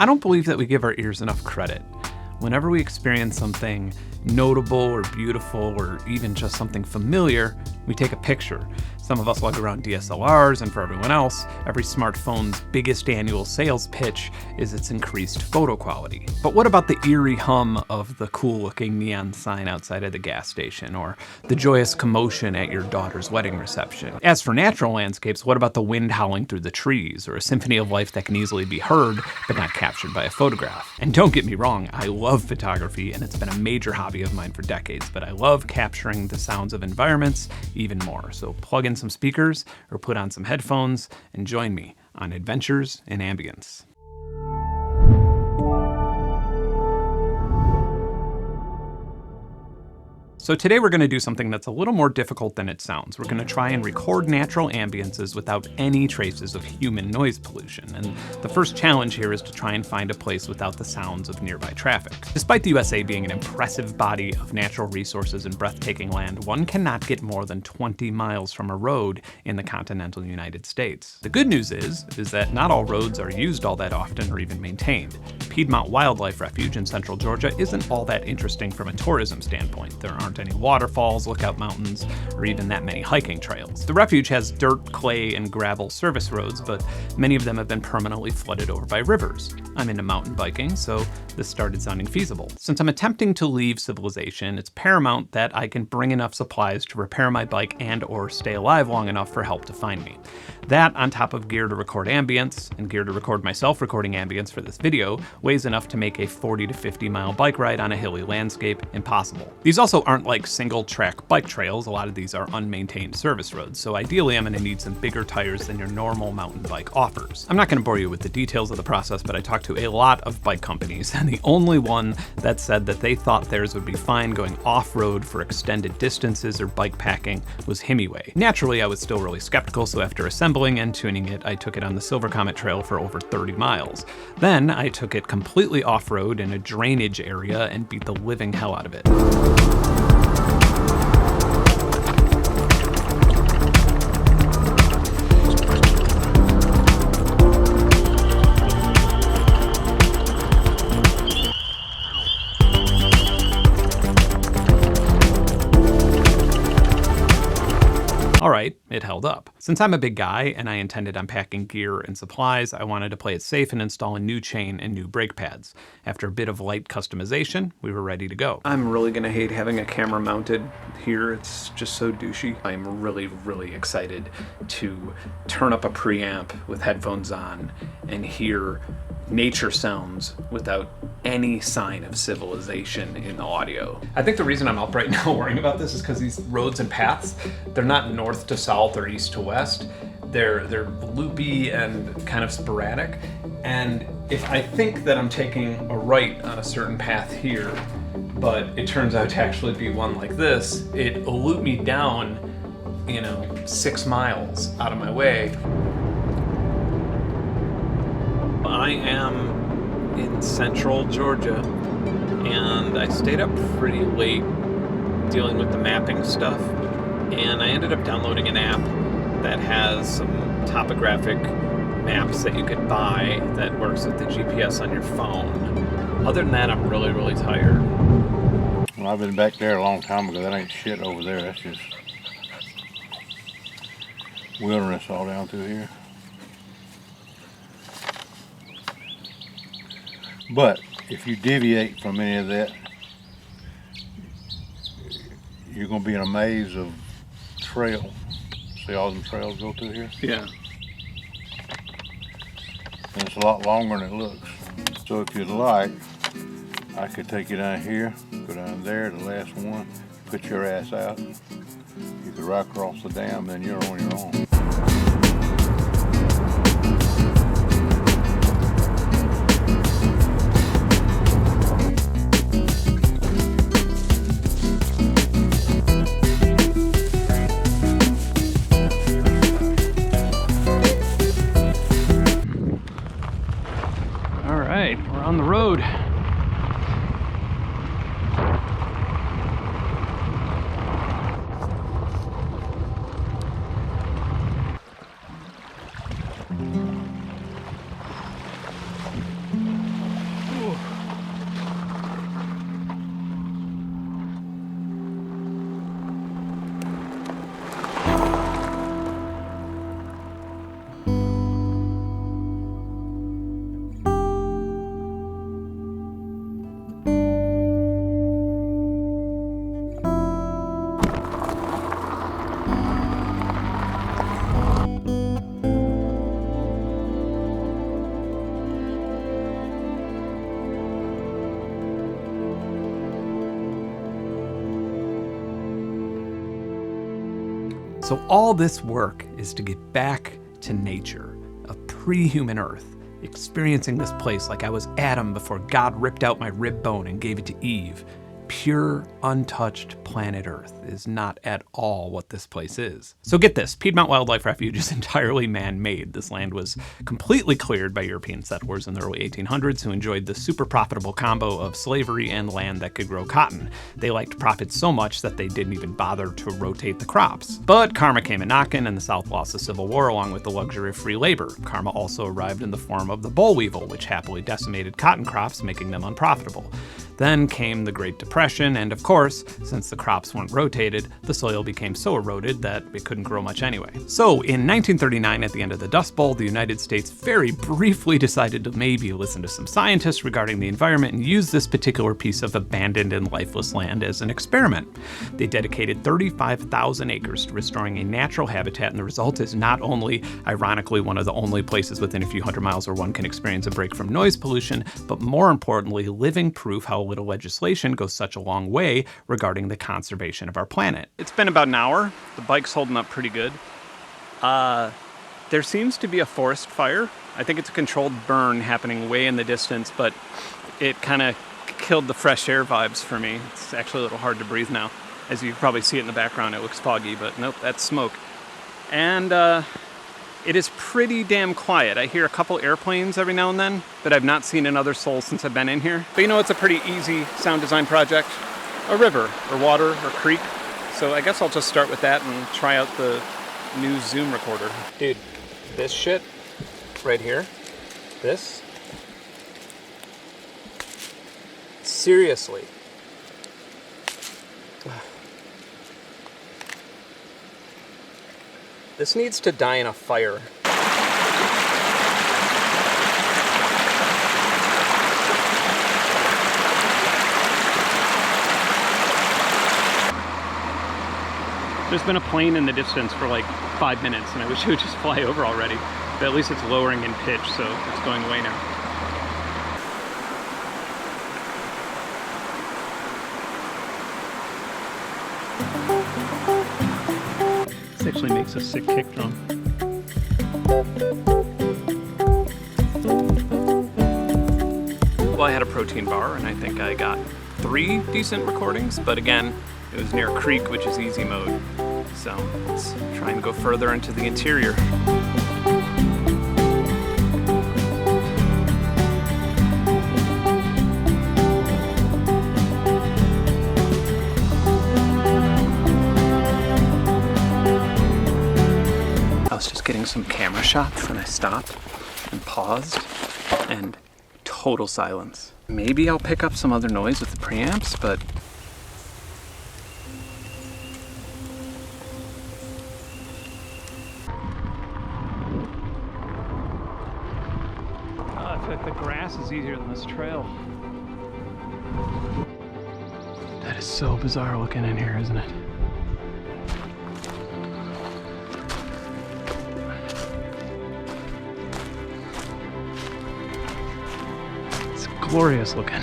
I don't believe that we give our ears enough credit. Whenever we experience something notable or beautiful or even just something familiar, we take a picture. Some of us lug around DSLRs, and for everyone else, every smartphone's biggest annual sales pitch is its increased photo quality. But what about the eerie hum of the cool-looking neon sign outside of the gas station, or the joyous commotion at your daughter's wedding reception? As for natural landscapes, what about the wind howling through the trees, or a symphony of life that can easily be heard but not captured by a photograph? And don't get me wrong, I love photography, and it's been a major hobby of mine for decades, but I love capturing the sounds of environments even more. So plug in some speakers or put on some headphones and join me on Adventures in Ambience. So today we're going to do something that's a little more difficult than it sounds. We're going to try and record natural ambiences without any traces of human noise pollution. And the first challenge here is to try and find a place without the sounds of nearby traffic. Despite the USA being an impressive body of natural resources and breathtaking land, one cannot get more than 20 miles from a road in the continental United States. The good news is that not all roads are used all that often or even maintained. Piedmont Wildlife Refuge in central Georgia isn't all that interesting from a tourism standpoint. There aren't any waterfalls, lookout mountains, or even that many hiking trails. The refuge has dirt, clay, and gravel service roads, but many of them have been permanently flooded over by rivers. I'm into mountain biking, so this started sounding feasible. Since I'm attempting to leave civilization, it's paramount that I can bring enough supplies to repair my bike and or stay alive long enough for help to find me. That, on top of gear to record ambience, and gear to record myself recording ambience for this video, weighs enough to make a 40 to 50 mile bike ride on a hilly landscape impossible. These also aren't like single track bike trails. A lot of these are unmaintained service roads, so ideally I'm gonna need some bigger tires than your normal mountain bike offers. I'm not gonna bore you with the details of the process, but I talked to a lot of bike companies, and the only one that said that they thought theirs would be fine going off-road for extended distances or bike packing was Hemiway. Naturally, I was still really skeptical, so after assembling and tuning it, I took it on the Silver Comet Trail for over 30 miles. Then I took it completely off-road in a drainage area and beat the living hell out of it. All right, it held up. Since I'm a big guy and I intended on packing gear and supplies, I wanted to play it safe and install a new chain and new brake pads. After a bit of light customization, we were ready to go. I'm really gonna hate having a camera mounted here. It's just so douchey. I'm really, really excited to turn up a preamp with headphones on and hear nature sounds without any sign of civilization in the audio. I think the reason I'm up right now worrying about this is because these roads and paths, they're not north to south or east to west. They're loopy and kind of sporadic. And if I think that I'm taking a right on a certain path here, but it turns out to actually be one like this, it'll loop me down, 6 miles out of my way. I am in central Georgia, and I stayed up pretty late dealing with the mapping stuff, and I ended up downloading an app that has some topographic maps that you could buy that works with the GPS on your phone. Other than that, I'm really, really tired. Well, I've been back there a long time ago. That ain't shit over there. That's just wilderness all down through here. But if you deviate from any of that, you're going to be in a maze of trail. See all them trails go through here? Yeah. And it's a lot longer than it looks. So if you'd like, I could take you down here, go down there, the last one, put your ass out. You could ride across the dam, then you're on your own. We're on the road. So all this work is to get back to nature, a pre-human Earth, experiencing this place like I was Adam before God ripped out my rib bone and gave it to Eve. Pure, untouched planet Earth is not at all what this place is. So get this, Piedmont Wildlife Refuge is entirely man-made. This land was completely cleared by European settlers in the early 1800s who enjoyed the super profitable combo of slavery and land that could grow cotton. They liked profits so much that they didn't even bother to rotate the crops. But karma came a-knockin' and the South lost the Civil War along with the luxury of free labor. Karma also arrived in the form of the boll weevil, which happily decimated cotton crops, making them unprofitable. Then came the Great Depression, and of course, since the crops weren't rotated, the soil became so eroded that it couldn't grow much anyway. So in 1939, at the end of the Dust Bowl, the United States very briefly decided to maybe listen to some scientists regarding the environment and use this particular piece of abandoned and lifeless land as an experiment. They dedicated 35,000 acres to restoring a natural habitat, and the result is not only, ironically, one of the only places within a few hundred miles where one can experience a break from noise pollution, but more importantly, living proof how little legislation goes such a long way regarding the conservation of our planet. It's been about an hour. The bike's holding up pretty good. There seems to be a forest fire. I think it's a controlled burn happening way in the distance, but it kind of killed the fresh air vibes for me. It's actually a little hard to breathe now. As you can probably see it in the background, it looks foggy, but nope, that's smoke. And it is pretty damn quiet. I hear a couple airplanes every now and then, but I've not seen another soul since I've been in here. But you know, it's a pretty easy sound design project. A river, or water, or creek. So I guess I'll just start with that and try out the new Zoom recorder. Dude, this shit right here, this, seriously. This needs to die in a fire. There's been a plane in the distance for like 5 minutes, and I wish it would just fly over already. But at least it's lowering in pitch, so it's going away now. This actually makes a sick kick drum. Well, I had a protein bar, and I think I got 3 decent recordings, but again, it was near a creek, which is easy mode. So let's try and go further into the interior. I was just getting some camera shots and I stopped and paused and total silence. Maybe I'll pick up some other noise with the preamps, but the grass is easier than this trail. That is so bizarre looking in here, isn't it? It's glorious looking.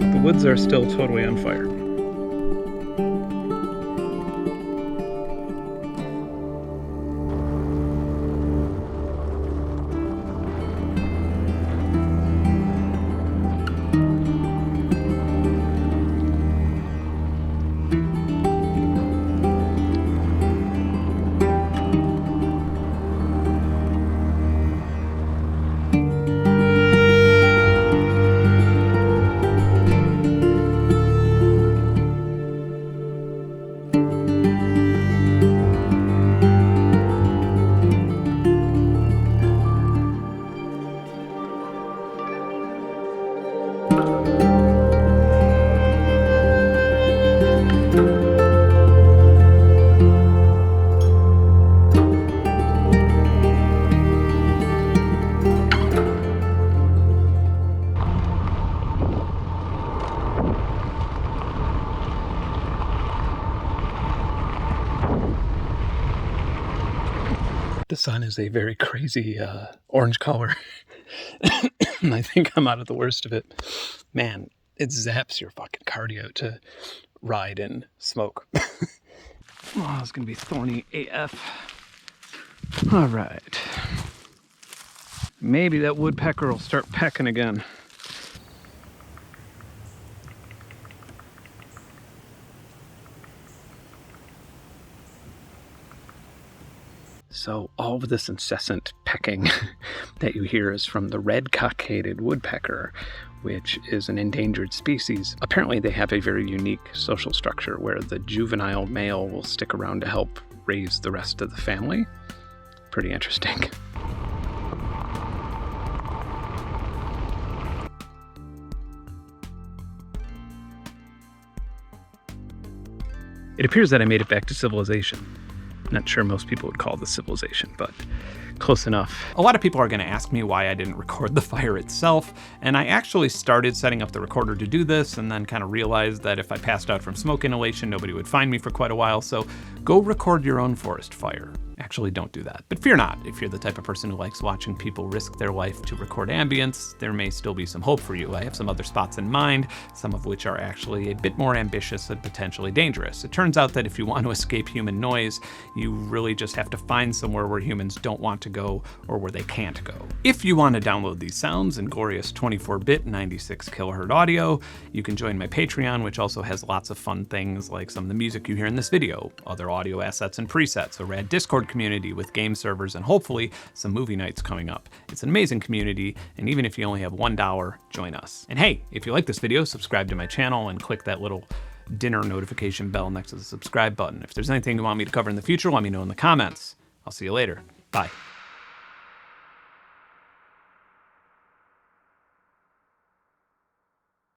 The woods are still totally on fire. The sun is a very crazy orange color. I think I'm out of the worst of it. Man, it zaps your fucking cardio to ride and smoke. Oh, it's gonna be thorny AF. All right. Maybe that woodpecker will start pecking again. So all of this incessant pecking that you hear is from the red-cockaded woodpecker, which is an endangered species. Apparently they have a very unique social structure where the juvenile male will stick around to help raise the rest of the family. Pretty interesting. It appears that I made it back to civilization. Not sure most people would call this civilization, but close enough. A lot of people are going to ask me why I didn't record the fire itself, and I actually started setting up the recorder to do this and then kind of realized that if I passed out from smoke inhalation, nobody would find me for quite a while, so go record your own forest fire. Actually, don't do that. But fear not, if you're the type of person who likes watching people risk their life to record ambience, there may still be some hope for you. I have some other spots in mind, some of which are actually a bit more ambitious and potentially dangerous. It turns out that if you want to escape human noise, you really just have to find somewhere where humans don't want to go or where they can't go. If you want to download these sounds in glorious 24-bit 96 kilohertz audio, you can join my Patreon, which also has lots of fun things like some of the music you hear in this video, other audio assets and presets, a rad Discord community with game servers, and hopefully some movie nights coming up. It's an amazing community, and even if you only have $1, join us. And hey, if you like this video, subscribe to my channel and click that little dinner notification bell next to the subscribe button. If there's anything you want me to cover in the future, let me know in the comments. I'll see you later. Bye.